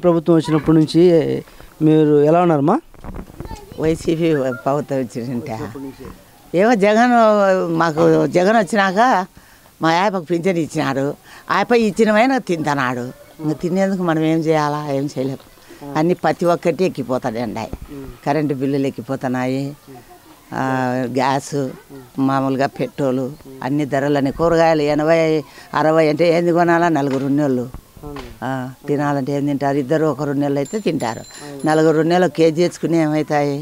ప్రభుత్వం వచ్చినప్పటి నుంచి మీరు ఎలా ఉన్నారమ్మా? వైసీపీ ప్రభుత్వం వచ్చింటే ఏమో మాకు జగన్ వచ్చినాక మా ఆయపకు పింఛన్ ఇచ్చినాడు. ఆయప ఇచ్చినమైనా తింటున్నాడు. ఇంకా తినేందుకు మనం ఏం చేయాలా? ఏం చేయలేము. అన్నీ ప్రతి ఒక్కటి ఎక్కిపోతాయండి. కరెంటు బిల్లులు ఎక్కిపోతున్నాయి, గ్యాసు, మామూలుగా పెట్రోలు, అన్ని ధరలని, కూరగాయలు 80, 60 అంటే ఏంది కొనాలా? 4 నెలలు తినాలంటే ఏం తింటారు? 2 1 నెలలు అయితే తింటారు. 4 నెలలు కేజీ తెచ్చుకుని ఏమవుతాయి?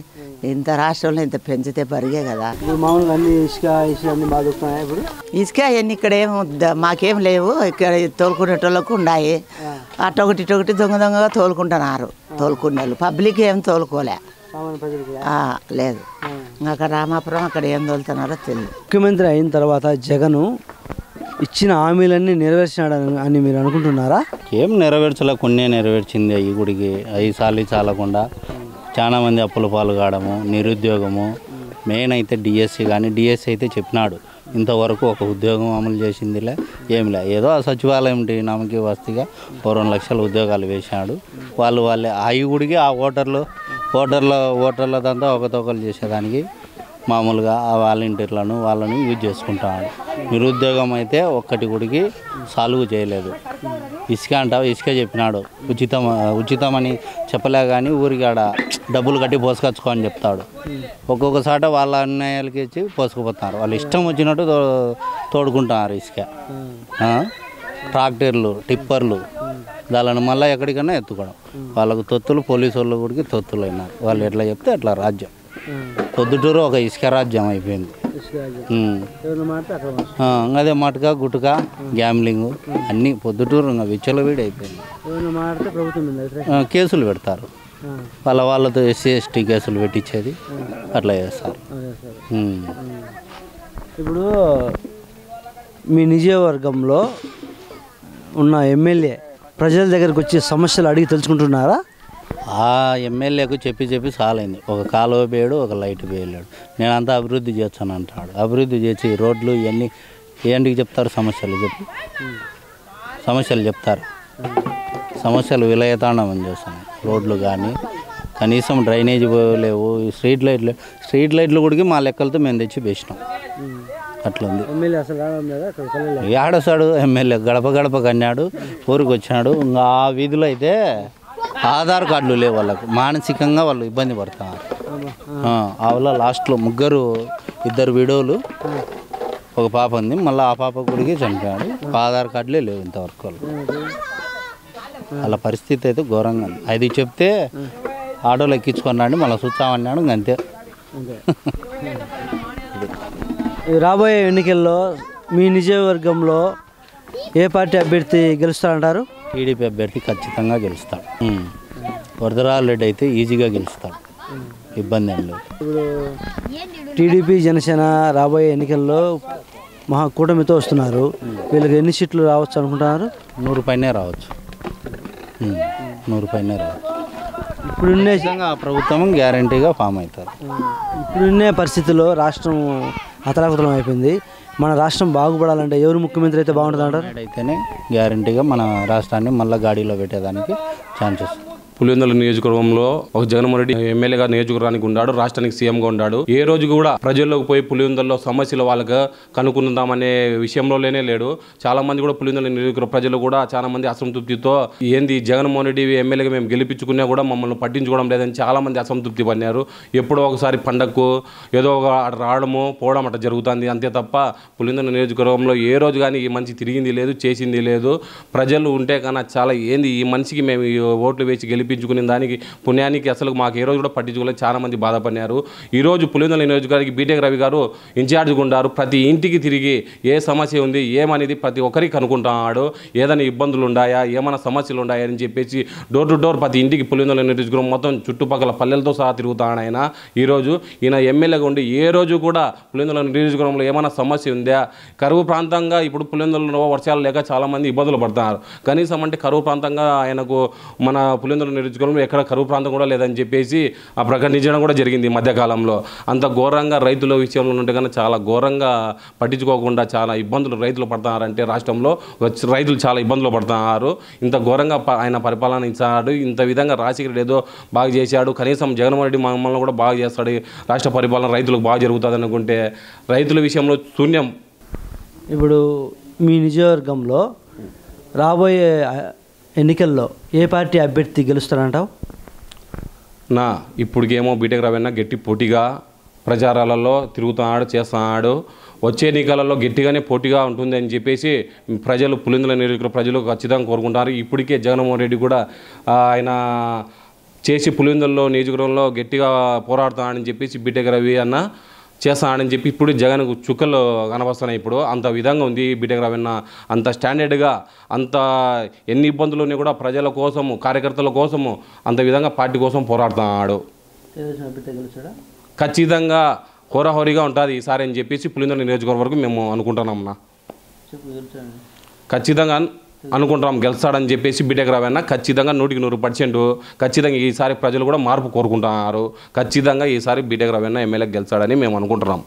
ఇంత రాష్ట్రంలో ఇంత పెంచితే పరిగే కదా. మామూలుగా అన్ని ఇసుక అన్ని బాగా దొరుకుతున్నాయి. ఇప్పుడు ఇసుక అవన్నీ ఇక్కడ ఏం మాకేం లేవు. ఇక్కడ తోలుకునేటోళ్ళకు ఉన్నాయి. అటొకటి దొంగగా తోలుకుంటున్నారు. తోలుకునేళ్ళు పబ్లిక్ ఏం తోలుకోలే, లేదు. అక్కడ రామాపురం అక్కడ ఏం తోలుతున్నారో తెలియదు. ముఖ్యమంత్రి అయిన తర్వాత జగన్ ఇచ్చిన హామీలన్నీ నెరవేర్చినాడు అని మీరు అనుకుంటున్నారా? ఏం నెరవేర్చలే, కొన్ని నెరవేర్చింది. ఈ గుడికి 5 సార్లు చాలకుండా చాలా మంది అప్పుల పాలు కావడము, నిరుద్యోగము, మెయిన్ అయితే డిఎస్సి. కానీ డిఎస్సి అయితే చెప్పినాడు, ఇంతవరకు ఒక ఉద్యోగం అమలు చేసిందిలే, ఏమిలే. ఏదో ఆ సచివాలయం నమ్మకి వస్తీగా 2 లక్షల ఉద్యోగాలు వేశాడు. వాళ్ళే ఆ గుడికి ఆ ఓటర్ల దాంతో ఒకతొకలు చేసేదానికి మామూలుగా ఆ వాలంటీర్లను వాళ్ళని యూజ్ చేసుకుంటాడు. నిరుద్యోగం అయితే ఒక్కటి గుడికి సాల్వ్ చేయలేదు. ఇసుక అంటావు, ఇసుక చెప్పినాడు ఉచితమని చెప్పలే. కానీ ఊరికాడ డబ్బులు కట్టి పోసుకొచ్చుకో అని చెప్తాడు. ఒక్కొక్కసాట వాళ్ళ అన్యాయాలకి ఇచ్చి పోసుకుపోతున్నారు. వాళ్ళు ఇష్టం వచ్చినట్టు తోడుకుంటున్నారు ఇసుక. ట్రాక్టర్లు, టిప్పర్లు, దానిని మళ్ళీ ఎక్కడికైనా ఎత్తుకోవడం. వాళ్ళకు తొత్తులు, పోలీసు వాళ్ళు కూడా తొత్తులు అయినారు. వాళ్ళు ఎట్లా చెప్తే అట్లా రాజ్యం. పొద్దుటూరు ఒక ఇసుక రాజ్యం అయిపోయింది. అదే మటుక, గుటుక, గ్యామ్లింగ్ అన్నీ పొద్దుటూరు ఇంకా విచ్చలవిడి అయిపోయింది. కేసులు పెడతారు. వాళ్ళతో SC/ST కేసులు పెట్టించేది అట్లా చేస్తారు. ఇప్పుడు మీ నియోజకవర్గంలో ఉన్న ఎమ్మెల్యే ప్రజల దగ్గరకు వచ్చి సమస్యలు అడిగి తెలుసుకుంటున్నారా? ఆ ఎమ్మెల్యేకు చెప్పి చాలైంది. ఒక కాలువ వేయడు, ఒక లైట్ వేయలేడు. నేనంతా అభివృద్ధి చేస్తాను అంటాడు. అభివృద్ధి చేసి రోడ్లు ఇవన్నీ ఏంటికి చెప్తారు? సమస్యలు చెప్తారు. సమస్యలు విలయతాండమని చేస్తున్నాయి. రోడ్లు కానీ కనీసం డ్రైనేజ్ లేవు. స్ట్రీట్ లైట్లు కూడా మా లెక్కలతో మేము తెచ్చి వేసినాం. అట్లుంది. ఏడొస్తాడు ఎమ్మెల్యే? గడప కన్నాడు, ఊరికి వచ్చినాడు. ఇంకా ఆ వీధిలో అయితే ఆధార్ కార్డులు లేవు వాళ్ళకు. మానసికంగా వాళ్ళు ఇబ్బంది పడుతున్నారు. ఆవిడ లాస్ట్లో 2 విడోలు, ఒక పాప ఉంది. మళ్ళీ ఆ పాప గుడికి చనిపోయాడు. ఆధార్ కార్డులే లేవు ఇంతవరకు. వాళ్ళ పరిస్థితి అయితే ఘోరంగా ఉంది. అది చెప్తే ఆటోలు ఎక్కించుకున్నాడు, మళ్ళీ చూస్తామన్నాడు. ఇంకంతే. రాబోయే ఎన్నికల్లో మీ నియోజకవర్గంలో ఏ పార్టీ అభ్యర్థి గెలుస్తారంటారు? టీడీపీ అభ్యర్థి ఖచ్చితంగా గెలుస్తాడు. వరదరాజు రెడ్డి అయితే ఈజీగా గెలుస్తాడు, ఇబ్బంది ఏం లేదు. టీడీపీ, జనసేన రాబోయే ఎన్నికల్లో కూటమితో వస్తున్నారు. వీళ్ళకి ఎన్ని సీట్లు రావచ్చు అనుకుంటున్నారు? 100 పైనే రావచ్చు. 100 పైనే రావచ్చు. ఇప్పుడున్నే ప్రభుత్వం గ్యారంటీగా ఫామ్ అవుతారు. ఇప్పుడున్నే పరిస్థితుల్లో రాష్ట్రం అతలాకుతలం అయిపోయింది. మన రాష్ట్రం బాగుపడాలంటే ఎవరు ముఖ్యమంత్రి అయితే బాగుంటుంది అంటారు? అయితేనే గ్యారంటీగా మన రాష్ట్రాన్ని మళ్ళీ గాడిలో పెట్టేదానికి ఛాన్సెస్. పులివెందుల నియోజకవర్గంలో ఒక జగన్మోహన్ రెడ్డి ఎమ్మెల్యేగా నియోజకవర్గానికి ఉన్నాడు, రాష్ట్రానికి సీఎంగా ఉన్నాడు. ఏ రోజు కూడా ప్రజల్లోకి పోయి పులివెందుల్లో సమస్యలు వాళ్ళకి కనుక్కుందామనే విషయంలోనే లేడు. చాలా మంది కూడా పులివెందుల నియోజకవర్గ ప్రజలు కూడా చాలా మంది అసంతృప్తితో ఏంది జగన్మోహన్ రెడ్డి ఎమ్మెల్యేగా మేము గెలిపించుకున్నా కూడా మమ్మల్ని పట్టించుకోవడం లేదని చాలా మంది అసంతృప్తి పడినారు. ఎప్పుడో ఒకసారి పండగకు ఏదో ఒక రావడము పోవడం అట్లా జరుగుతుంది అంతే తప్ప పులివెందుల నియోజకవర్గంలో ఏ రోజు కానీ ఈ మనిషి తిరిగింది లేదు, చేసింది లేదు. ప్రజలు ఉంటే కన్నా చాలా ఏంది ఈ మనిషికి మేము ఓట్లు వేసి గెలిపించుకునే దానికి పుణ్యానికి అసలు మాకు ఏ రోజు కూడా పట్టించుకోలేదు. చాలా మంది బాధపడినారు. ఈరోజు పులివెందుల నియోజకవర్గానికి బీటెక్ రవి గారు ఇన్ఛార్జ్గా ఉన్నారు. ప్రతి ఇంటికి తిరిగి ఏ సమస్య ఉంది ఏమనేది ప్రతి ఒక్కరికి కనుక్కుంటున్నాడు. ఏదైనా ఇబ్బందులు ఉన్నాయా, ఏమైనా సమస్యలు ఉన్నాయా అని చెప్పేసి డోర్ టు డోర్ ప్రతి ఇంటికి పులివెందుల నియోజకవర్గం మొత్తం చుట్టుపక్కల పల్లెలతో సహా తిరుగుతాడు ఆయన. ఈరోజు ఈయన ఎమ్మెల్యేగా ఉండి ఏ రోజు కూడా పులివెందుల నియోజకవర్గంలో ఏమైనా సమస్య ఉందా? కరువు ప్రాంతంగా ఇప్పుడు పులివెందులలో వర్షాలు లేక చాలామంది ఇబ్బందులు పడుతున్నారు. కనీసం అంటే కరువు ప్రాంతంగా ఆయనకు మన పులివెందుల నియోజకవర్గంలో ఎక్కడ కరువు ప్రాంతం కూడా లేదని చెప్పేసి ప్రకటించడం కూడా జరిగింది ఈ మధ్యకాలంలో. అంత ఘోరంగా రైతుల విషయంలో ఉంటే కన్నా చాలా ఘోరంగా పట్టించుకోకుండా చాలా ఇబ్బందులు రైతులు పడుతున్నారంటే రాష్ట్రంలో రైతులు చాలా ఇబ్బందులు పడుతున్నారు. ఇంత ఘోరంగా ఆయన పరిపాలన ఇచ్చాడు. ఇంత విధంగా రాజశేఖర్ ఏదో బాగా చేశాడు, కనీసం జగన్మోహన్ రెడ్డి మమ్మల్ని కూడా బాగా చేస్తాడు, రాష్ట్ర పరిపాలన రైతులకు బాగా జరుగుతుంది అనుకుంటే రైతుల విషయంలో శూన్యం. ఇప్పుడు మీ నియోజకవర్గంలో రాబోయే ఎన్నికల్లో ఏ పార్టీ అభ్యర్థి గెలుస్తారంటావు? ఇప్పటికేమో బీటెక్ రవీణ గట్టి పోటీగా ప్రచారాలలో తిరుగుతున్నాడు, చేస్తున్నాడు. వచ్చే ఎన్నికలలో గట్టిగానే పోటీగా ఉంటుంది అని చెప్పేసి ప్రజలు పులిందుల నియోజకవర్గ ప్రజలు ఖచ్చితంగా కోరుకుంటారు. ఇప్పటికే జగన్మోహన్ రెడ్డి కూడా ఆయన చేసి పులిందుల్లో నియోజకవర్గంలో గట్టిగా పోరాడుతున్నాడని చెప్పేసి బీటెక్ రవి అన్న చేస్తానని చెప్పి ఇప్పుడు జగన్కు చుక్కలు కనవస్తున్నాయి. ఇప్పుడు అంత విధంగా ఉంది బీటెక్ రవీణ, అంత స్టాండర్డ్గా, అంత ఎన్ని ఇబ్బందులు ఉన్నాయి కూడా ప్రజల కోసము, కార్యకర్తల కోసము అంత విధంగా పార్టీ కోసం పోరాడుతున్నాడు. ఖచ్చితంగా హోరాహోరీగా ఉంటుంది ఈసారి అని చెప్పేసి పులిందల నియోజకవర్గం వరకు మేము అనుకుంటున్నాం. ఖచ్చితంగా అనుకుంటాం గెలుస్తాడని చెప్పేసి బీటెక్ రవీణ ఖచ్చితంగా 100% ఖచ్చితంగా ఈసారి ప్రజలు కూడా మార్పు కోరుకుంటున్నారు. ఖచ్చితంగా ఈసారి బీటెక్ రవీణ ఎమ్మెల్యే గెలుస్తాడని మేము అనుకుంటున్నాం.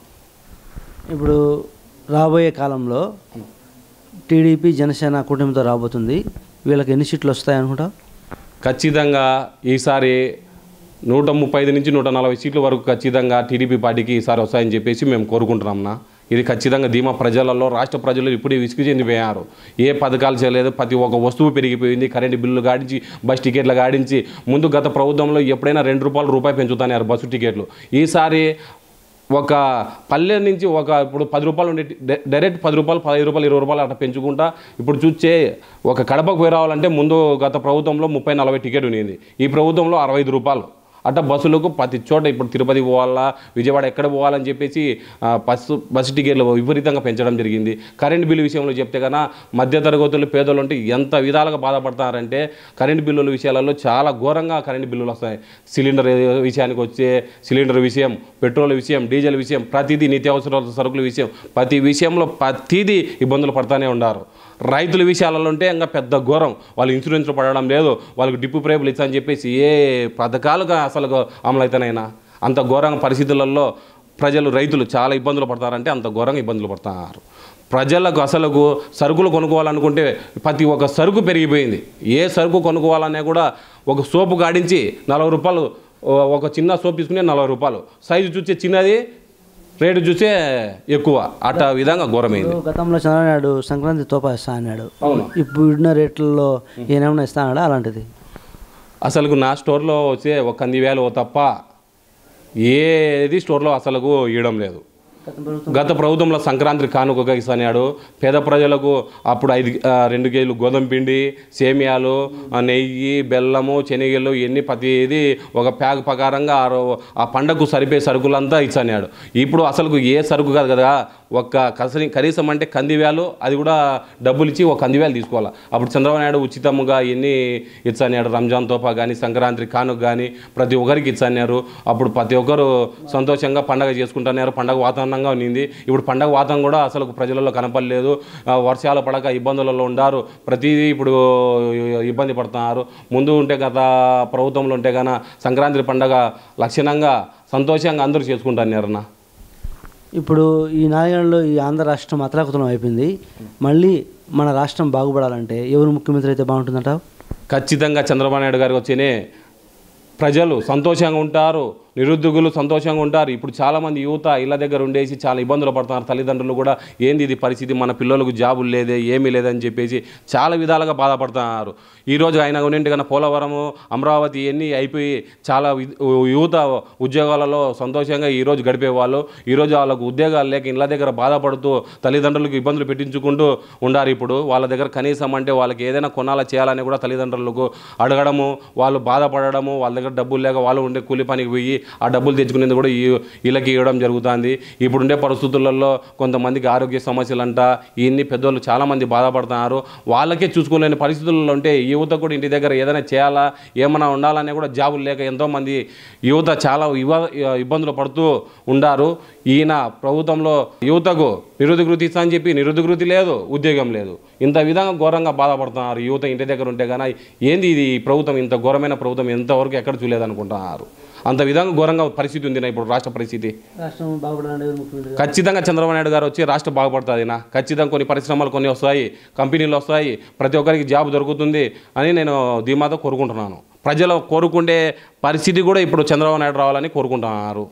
ఇప్పుడు రాబోయే కాలంలో టీడీపీ జనసేన కూటమితో రాబోతుంది, వీళ్ళకి ఎన్ని సీట్లు వస్తాయి అనుకుంటా? ఖచ్చితంగా ఈసారి 135 నుంచి 140 సీట్ల వరకు ఖచ్చితంగా టీడీపీ పార్టీకి ఈసారి వస్తాయని చెప్పేసి మేము కోరుకుంటున్నాం. ఇది ఖచ్చితంగా ధీమా ప్రజలలో, రాష్ట్ర ప్రజలు ఇప్పుడే విసుగు చెందిపోయారు. ఏ పథకాలు చేయలేదు, ప్రతి ఒక్క వస్తువు పెరిగిపోయింది. కరెంటు బిల్లులు గాడించి, బస్ టికెట్లు గాడించి, ముందు గత ప్రభుత్వంలో ఎప్పుడైనా రూపాయి పెంచుతున్నారు బస్సు టికెట్లు. ఈసారి ఒక పల్లె నుంచి ఇప్పుడు 10 రూపాయలు ఉండే డైరెక్ట్ 10 రూపాయలు, 15 రూపాయలు, 20 రూపాయలు అట్లా పెంచుకుంటా ఇప్పుడు చూస్తే ఒక కడపకు పోయి రావాలంటే ముందు గత ప్రభుత్వంలో 30-40 టికెట్ ఉండేది. ఈ ప్రభుత్వంలో 65 రూపాయలు. అట్ట బస్సులకు ప్రతి చోట ఇప్పుడు తిరుపతి పోవాలా, విజయవాడ ఎక్కడ పోవాలని చెప్పేసి బస్సు టికెట్లు విపరీతంగా పెంచడం జరిగింది. కరెంటు బిల్లు విషయంలో చెప్తే కన్నా మధ్యతరగతులు, పేదలు అంటే ఎంత విధాలుగా బాధపడతారంటే కరెంటు బిల్లుల విషయాలలో చాలా ఘోరంగా కరెంటు బిల్లులు వస్తాయి. సిలిండర్ విషయానికి వచ్చే సిలిండర్ విషయం, పెట్రోల్ విషయం, డీజిల్ విషయం, ప్రతిదీ నిత్యావసర సరుకుల విషయం, ప్రతి విషయంలో ప్రతిదీ ఇబ్బందులు పడుతూనే ఉన్నారు. రైతుల విషయాలలో ఉంటే ఇంకా పెద్ద ఘోరం. వాళ్ళు ఇన్సూరెన్స్లో పడడం లేదు, వాళ్ళకి డిప్పు ప్రేపులు ఇచ్చని చెప్పేసి ఏ పథకాలుగా అసలు అమలైతేనైనా అంత ఘోరంగా పరిస్థితులలో ప్రజలు, రైతులు చాలా ఇబ్బందులు పడతారంటే అంత ఘోరంగా ఇబ్బందులు పడుతున్నారు. ప్రజలకు అసలు సరుకులు కొనుక్కోవాలనుకుంటే ప్రతి ఒక్క సరుకు పెరిగిపోయింది. ఏ సరుకు కొనుక్కోవాలనే కూడా ఒక సోపు గాడించి 40 రూపాయలు, ఒక చిన్న సోపు తీసుకునే 40 రూపాయలు, సైజు చూసే చిన్నది రేటు చూసే ఎక్కువ, అట్ట విధంగా ఘోరమైంది. గతంలో చంద్రబాబు నాయుడు సంక్రాంతి తోపా ఇస్తా అన్నాడు, ఇప్పుడున్న రేట్లలో ఏమైనా ఇస్తా అన్నాడా? అలాంటిది అసలు నా స్టోర్లో వచ్చే ఒక 1,000 తప్ప ఏది స్టోర్లో అసలు ఇవ్వడం లేదు. గత ప్రభుత్వంలో సంక్రాంతి కానుకగా ఇస్తాడు. పేద ప్రజలకు అప్పుడు 2 కేజీలు గోధుమ పిండి, సేమియాలు, నెయ్యి, బెల్లము, శనగలు ఇవన్నీ ప్రతిదీ ఒక ప్యాక్ ప్రకారంగా ఆ పండగకు సరిపోయే సరుకులంతా ఇచ్చాడు. ఇప్పుడు అసలు ఏ సరుకు కాదు కదా, కనీసం అంటే కందివేలు, అది కూడా డబ్బులు ఇచ్చి ఒక కందివేలు తీసుకోవాలి. అప్పుడు చంద్రబాబు నాయుడు ఉచితంగా ఎన్ని ఇచ్చాడు, రంజాన్ తోఫా కానీ, సంక్రాంతి కానుక కానీ ప్రతి ఒక్కరికి ఇచ్చారు. అప్పుడు ప్రతి ఒక్కరు సంతోషంగా పండగ చేసుకుంటున్నారు, పండగ వాతావరణంగా ఉన్నింది. ఇప్పుడు పండగ వాతావరణం కూడా అసలు ప్రజలలో కనపడలేదు. వర్షాలు పడక ఇబ్బందులలో ఉండారు, ప్రతిదీ ఇప్పుడు ఇబ్బంది పడుతున్నారు. ముందు ఉంటే గత ప్రభుత్వంలో ఉంటే కన్నా సంక్రాంతి పండగ లక్షణంగా సంతోషంగా అందరూ చేసుకుంటున్నారన్న. ఇప్పుడు ఈ 4 ఏళ్లలో ఈ ఆంధ్ర రాష్ట్రం అతలాకుతలం అయిపోయింది. మళ్ళీ మన రాష్ట్రం బాగుపడాలంటే ఎవరు ముఖ్యమంత్రి అయితే బాగుంటుందంటావు? ఖచ్చితంగా చంద్రబాబు నాయుడు గారికి వచ్చేనే ప్రజలు సంతోషంగా ఉంటారు, నిరుద్యోగులు సంతోషంగా ఉంటారు. ఇప్పుడు చాలామంది యువత ఇళ్ళ దగ్గర ఉండేసి చాలా ఇబ్బందులు పడుతున్నారు. తల్లిదండ్రులు కూడా ఏంది ఇది పరిస్థితి, మన పిల్లలకు జాబులు లేదే, ఏమీ లేదని చెప్పేసి చాలా విధాలుగా బాధపడుతున్నారు. ఈరోజు ఆయన ఉన్నింటి కన్నా పోలవరము, అమరావతి ఇవన్నీ అయిపోయి చాలా యువత ఉద్యోగాలలో సంతోషంగా ఈరోజు గడిపేవాళ్ళు. ఈరోజు వాళ్ళకు ఉద్యోగాలు లేక ఇళ్ళ దగ్గర బాధపడుతూ తల్లిదండ్రులకు ఇబ్బందులు పెట్టించుకుంటూ ఉండారు. ఇప్పుడు వాళ్ళ దగ్గర కనీసం అంటే వాళ్ళకి ఏదైనా కొనాలా చేయాలని కూడా తల్లిదండ్రులకు అడగడము, వాళ్ళు బాధపడము, వాళ్ళ దగ్గర డబ్బులు లేక వాళ్ళు ఉండే కూలి పనికి పోయి ఆ డబ్బులు తెచ్చుకునేది కూడా వీళ్ళకి ఇవ్వడం జరుగుతుంది. ఇప్పుడుండే పరిస్థితులలో కొంతమందికి ఆరోగ్య సమస్యలంట ఇన్ని పెద్దోళ్ళు చాలామంది బాధపడుతున్నారు. వాళ్ళకే చూసుకోలేని పరిస్థితుల్లో ఉంటే యువత కూడా ఇంటి దగ్గర ఏదైనా చేయాలా ఏమైనా ఉండాలనే కూడా జాబులు లేక ఎంతోమంది యువత చాలా ఇబ్బందులు పడుతూ ఉండారు. ఈయన ప్రభుత్వంలో యువతకు నిరుద్యోగ వృత్తి ఇస్తా అని చెప్పి నిరుద్యోగ వృత్తి లేదు, ఉద్యోగం లేదు. ఇంత విధంగా ఘోరంగా బాధపడుతున్నారు యువత ఇంటి దగ్గర ఉంటే కానీ. ఏంది ఇది ప్రభుత్వం, ఇంత ఘోరమైన ప్రభుత్వం ఎంతవరకు ఎక్కడ చూడలేదనుకుంటున్నారు. అంత విధంగా ఘోరంగా పరిస్థితి ఉంది నా ఇప్పుడు రాష్ట్ర పరిస్థితి. రాష్ట్రం బాగుపడాలంటే ఎవరు ముఖ్యమంత్రి? ఖచ్చితంగా చంద్రబాబు నాయుడు గారు వచ్చి రాష్ట్రం బాగుపడుతుంది. ఖచ్చితంగా కొన్ని పరిశ్రమలు కొన్ని వస్తాయి, కంపెనీలు వస్తాయి, ప్రతి ఒక్కరికి జాబ్ దొరుకుతుంది అని నేను ధీమాతో కోరుకుంటున్నాను. ప్రజలు కోరుకుండే పరిస్థితి కూడా ఇప్పుడు చంద్రబాబు నాయుడు రావాలని కోరుకుంటున్నారు.